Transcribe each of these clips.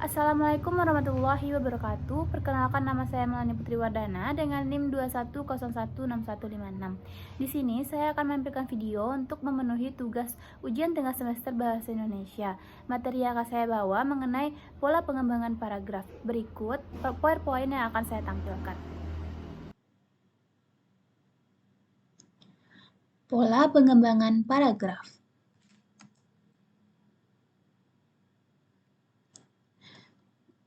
Assalamualaikum warahmatullahi wabarakatuh. Perkenalkan, nama saya Melani Putri Wardana dengan NIM 21016156. Di sini saya akan menampilkan video untuk memenuhi tugas ujian tengah semester Bahasa Indonesia. Materi yang akan saya bawa mengenai pola pengembangan paragraf. Berikut PowerPoint yang akan saya tampilkan. Pola pengembangan paragraf.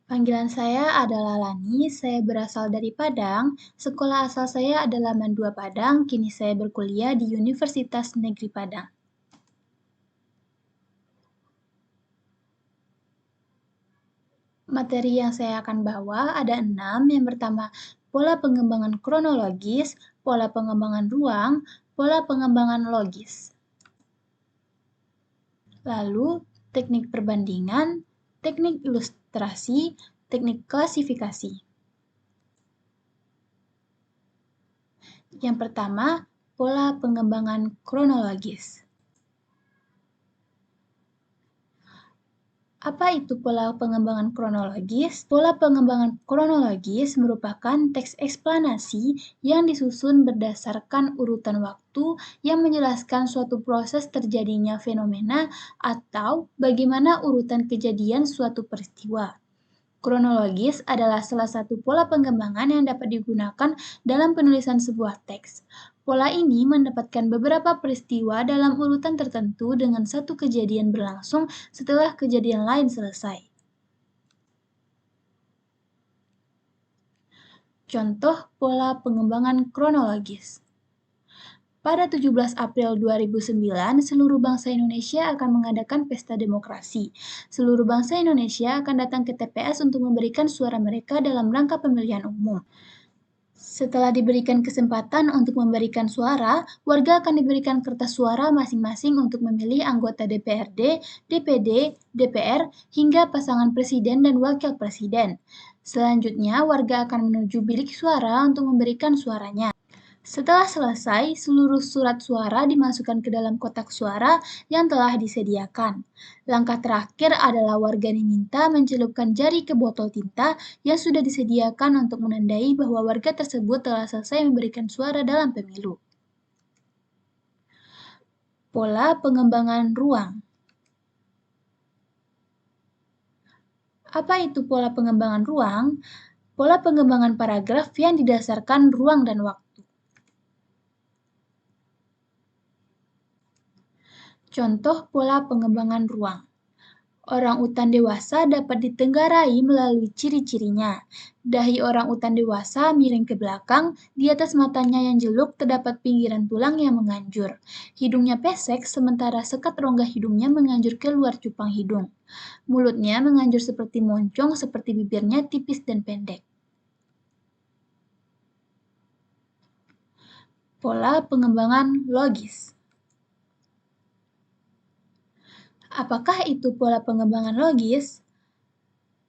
Panggilan saya adalah Lani, saya berasal dari Padang. Sekolah asal saya adalah Mandua Padang, kini saya berkuliah di Universitas Negeri Padang. Materi yang saya akan bawa ada 6. Yang pertama, pola pengembangan kronologis, pola pengembangan ruang, pola pengembangan logis. Lalu, teknik perbandingan, teknik ilustrasi, teknik klasifikasi. Yang pertama, pola pengembangan kronologis. Apa itu pola pengembangan kronologis? Pola pengembangan kronologis merupakan teks eksplanasi yang disusun berdasarkan urutan waktu yang menjelaskan suatu proses terjadinya fenomena atau bagaimana urutan kejadian suatu peristiwa. Kronologis adalah salah satu pola pengembangan yang dapat digunakan dalam penulisan sebuah teks. Pola ini mendapatkan beberapa peristiwa dalam urutan tertentu dengan satu kejadian berlangsung setelah kejadian lain selesai. Contoh pola pengembangan kronologis. Pada 17 April 2009, seluruh bangsa Indonesia akan mengadakan pesta demokrasi. Seluruh bangsa Indonesia akan datang ke TPS untuk memberikan suara mereka dalam rangka pemilihan umum. Setelah diberikan kesempatan untuk memberikan suara, warga akan diberikan kertas suara masing-masing untuk memilih anggota DPRD, DPD, DPR, hingga pasangan presiden dan wakil presiden. Selanjutnya, warga akan menuju bilik suara untuk memberikan suaranya. Setelah selesai, seluruh surat suara dimasukkan ke dalam kotak suara yang telah disediakan. Langkah terakhir adalah warga diminta mencelupkan jari ke botol tinta yang sudah disediakan untuk menandai bahwa warga tersebut telah selesai memberikan suara dalam pemilu. Pola pengembangan ruang. Apa itu pola pengembangan ruang? Pola pengembangan paragraf yang didasarkan ruang dan waktu. Contoh pola pengembangan ruang. Orang utan dewasa dapat ditenggarai melalui ciri-cirinya. Dahi orang utan dewasa miring ke belakang, di atas matanya yang jeluk terdapat pinggiran tulang yang menganjur. Hidungnya pesek, sementara sekat rongga hidungnya menganjur keluar cupang hidung. Mulutnya menganjur seperti moncong, seperti bibirnya tipis dan pendek. Pola pengembangan logis. Apakah itu pola pengembangan logis?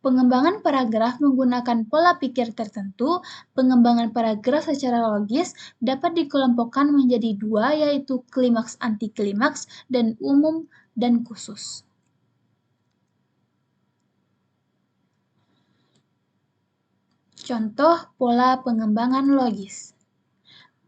Pengembangan paragraf menggunakan pola pikir tertentu. Pengembangan paragraf secara logis dapat dikelompokkan menjadi 2, yaitu klimaks anti-klimaks dan umum dan khusus. Contoh pola pengembangan logis.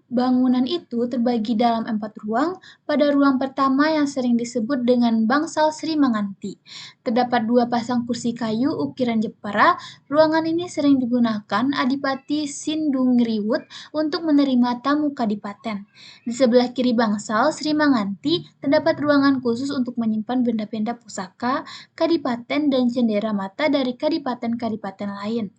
Bangunan itu terbagi dalam 4 ruang. Pada ruang pertama yang sering disebut dengan bangsal Sri Manganti, terdapat 2 pasang kursi kayu ukiran Jepara. Ruangan ini sering digunakan Adipati Sindungriwut untuk menerima tamu kadipaten. Di sebelah kiri bangsal Sri Manganti terdapat ruangan khusus untuk menyimpan benda-benda pusaka, kadipaten, dan cendera mata dari kadipaten-kadipaten lain.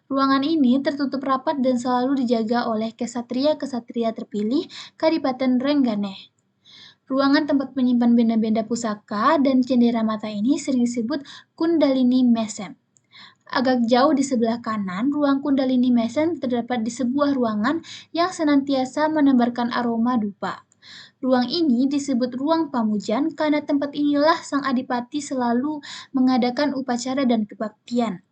Ruangan ini tertutup rapat dan selalu dijaga oleh kesatria-kesatria terpilih Kadipaten Rengganeh. Ruangan tempat menyimpan benda-benda pusaka dan cendera mata ini sering disebut Kundalini Mesem. Agak jauh di sebelah kanan, ruang Kundalini Mesem terdapat di sebuah ruangan yang senantiasa menebarkan aroma dupa. Ruang ini disebut ruang pamujan karena tempat inilah sang adipati selalu mengadakan upacara dan kebaktian.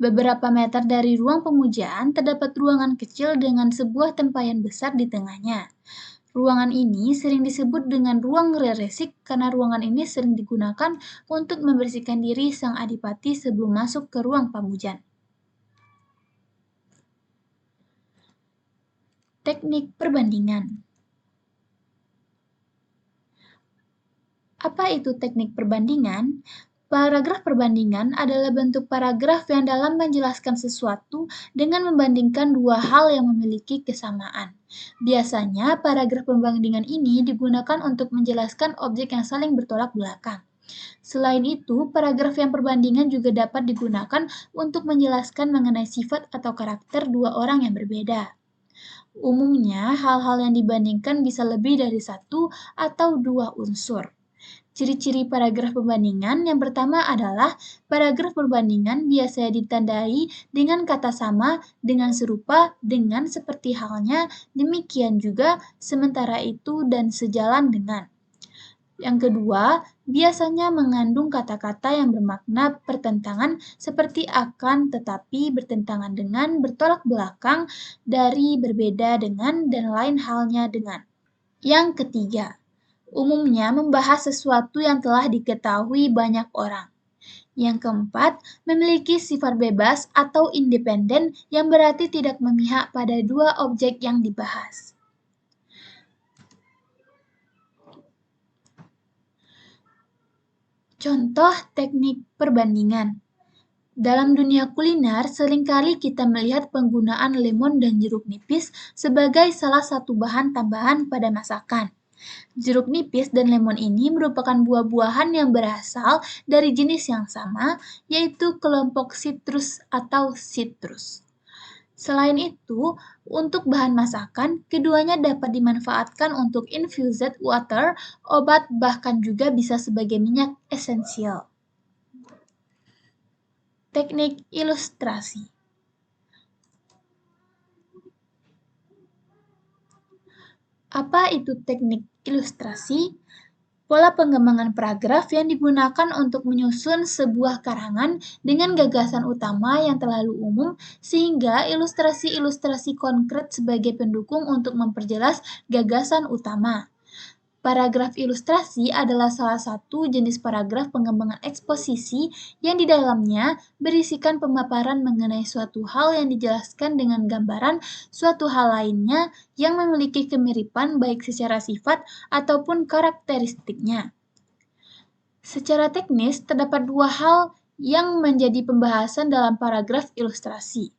Beberapa meter dari ruang pemujaan terdapat ruangan kecil dengan sebuah tempayan besar di tengahnya. Ruangan ini sering disebut dengan ruang reresik karena ruangan ini sering digunakan untuk membersihkan diri sang adipati sebelum masuk ke ruang pamujan. Teknik perbandingan. Apa itu teknik perbandingan? Paragraf perbandingan adalah bentuk paragraf yang dalam menjelaskan sesuatu dengan membandingkan dua hal yang memiliki kesamaan. Biasanya, paragraf perbandingan ini digunakan untuk menjelaskan objek yang saling bertolak belakang. Selain itu, paragraf yang perbandingan juga dapat digunakan untuk menjelaskan mengenai sifat atau karakter dua orang yang berbeda. Umumnya, hal-hal yang dibandingkan bisa lebih dari satu atau dua unsur. Ciri-ciri paragraf perbandingan yang pertama adalah paragraf perbandingan biasanya ditandai dengan kata sama, dengan serupa, dengan seperti halnya, demikian juga, sementara itu, dan sejalan dengan. Yang kedua, biasanya mengandung kata-kata yang bermakna pertentangan seperti akan, tetapi, bertentangan dengan, bertolak belakang, dari, berbeda dengan, dan lain halnya dengan. Yang ketiga, umumnya membahas sesuatu yang telah diketahui banyak orang. Yang keempat, memiliki sifat bebas atau independen yang berarti tidak memihak pada dua objek yang dibahas. Contoh teknik perbandingan. Dalam dunia kuliner, seringkali kita melihat penggunaan lemon dan jeruk nipis sebagai salah satu bahan tambahan pada masakan. Jeruk nipis dan lemon ini merupakan buah-buahan yang berasal dari jenis yang sama, yaitu kelompok sitrus atau citrus. Selain itu, untuk bahan masakan, keduanya dapat dimanfaatkan untuk infused water, obat, bahkan juga bisa sebagai minyak esensial. Teknik ilustrasi. Apa itu teknik ilustrasi? Pola pengembangan paragraf yang digunakan untuk menyusun sebuah karangan dengan gagasan utama yang terlalu umum, sehingga ilustrasi-ilustrasi konkret sebagai pendukung untuk memperjelas gagasan utama. Paragraf ilustrasi adalah salah satu jenis paragraf pengembangan eksposisi yang di dalamnya berisikan pemaparan mengenai suatu hal yang dijelaskan dengan gambaran suatu hal lainnya yang memiliki kemiripan baik secara sifat ataupun karakteristiknya. Secara teknis, terdapat dua hal yang menjadi pembahasan dalam paragraf ilustrasi.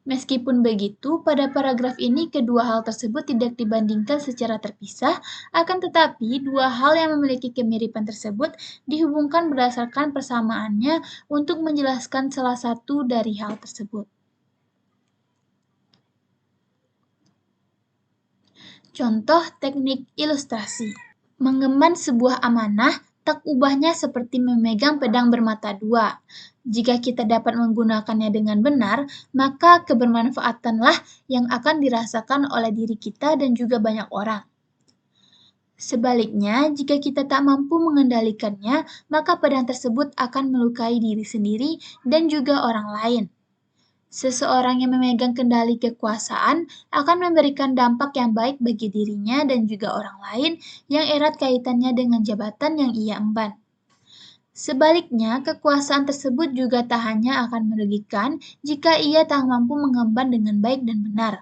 Meskipun begitu, pada paragraf ini kedua hal tersebut tidak dibandingkan secara terpisah, akan tetapi dua hal yang memiliki kemiripan tersebut dihubungkan berdasarkan persamaannya untuk menjelaskan salah satu dari hal tersebut. Contoh teknik ilustrasi. Mengemban sebuah amanah, tak ubahnya seperti memegang pedang bermata dua. Jika kita dapat menggunakannya dengan benar, maka kebermanfaatanlah yang akan dirasakan oleh diri kita dan juga banyak orang. Sebaliknya, jika kita tak mampu mengendalikannya, maka pedang tersebut akan melukai diri sendiri dan juga orang lain. Seseorang yang memegang kendali kekuasaan akan memberikan dampak yang baik bagi dirinya dan juga orang lain yang erat kaitannya dengan jabatan yang ia emban. Sebaliknya, kekuasaan tersebut juga tak hanya akan merugikan jika ia tak mampu mengemban dengan baik dan benar.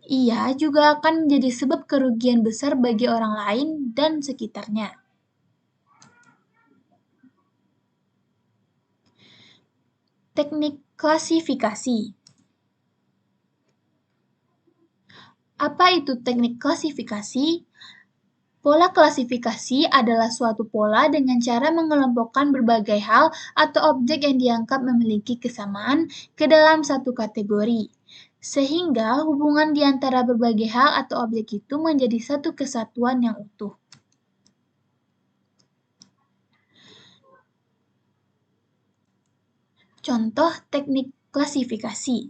Ia juga akan menjadi sebab kerugian besar bagi orang lain dan sekitarnya. Teknik klasifikasi. Apa itu teknik klasifikasi? Pola klasifikasi adalah suatu pola dengan cara mengelompokkan berbagai hal atau objek yang dianggap memiliki kesamaan ke dalam satu kategori, sehingga hubungan di antara berbagai hal atau objek itu menjadi satu kesatuan yang utuh. Contoh teknik klasifikasi.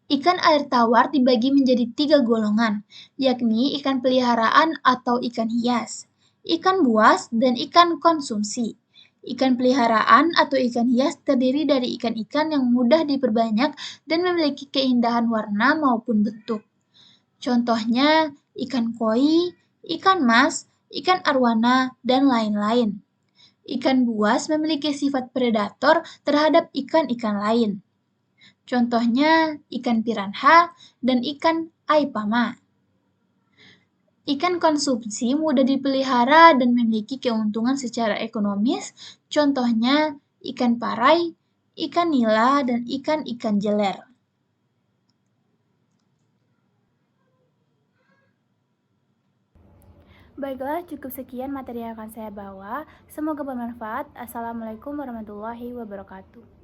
Ikan air tawar dibagi menjadi 3 golongan, yakni ikan peliharaan atau ikan hias, ikan buas, dan ikan konsumsi. Ikan peliharaan atau ikan hias terdiri dari ikan-ikan yang mudah diperbanyak dan memiliki keindahan warna maupun bentuk. Contohnya, ikan koi, ikan mas, ikan arwana, dan lain-lain. Ikan buas memiliki sifat predator terhadap ikan-ikan lain. Contohnya ikan piranha dan ikan aipama. Ikan konsumsi mudah dipelihara dan memiliki keuntungan secara ekonomis, contohnya ikan parai, ikan nila, dan ikan-ikan jeler. Baiklah, cukup sekian materi yang akan saya bawa. Semoga bermanfaat. Assalamualaikum warahmatullahi wabarakatuh.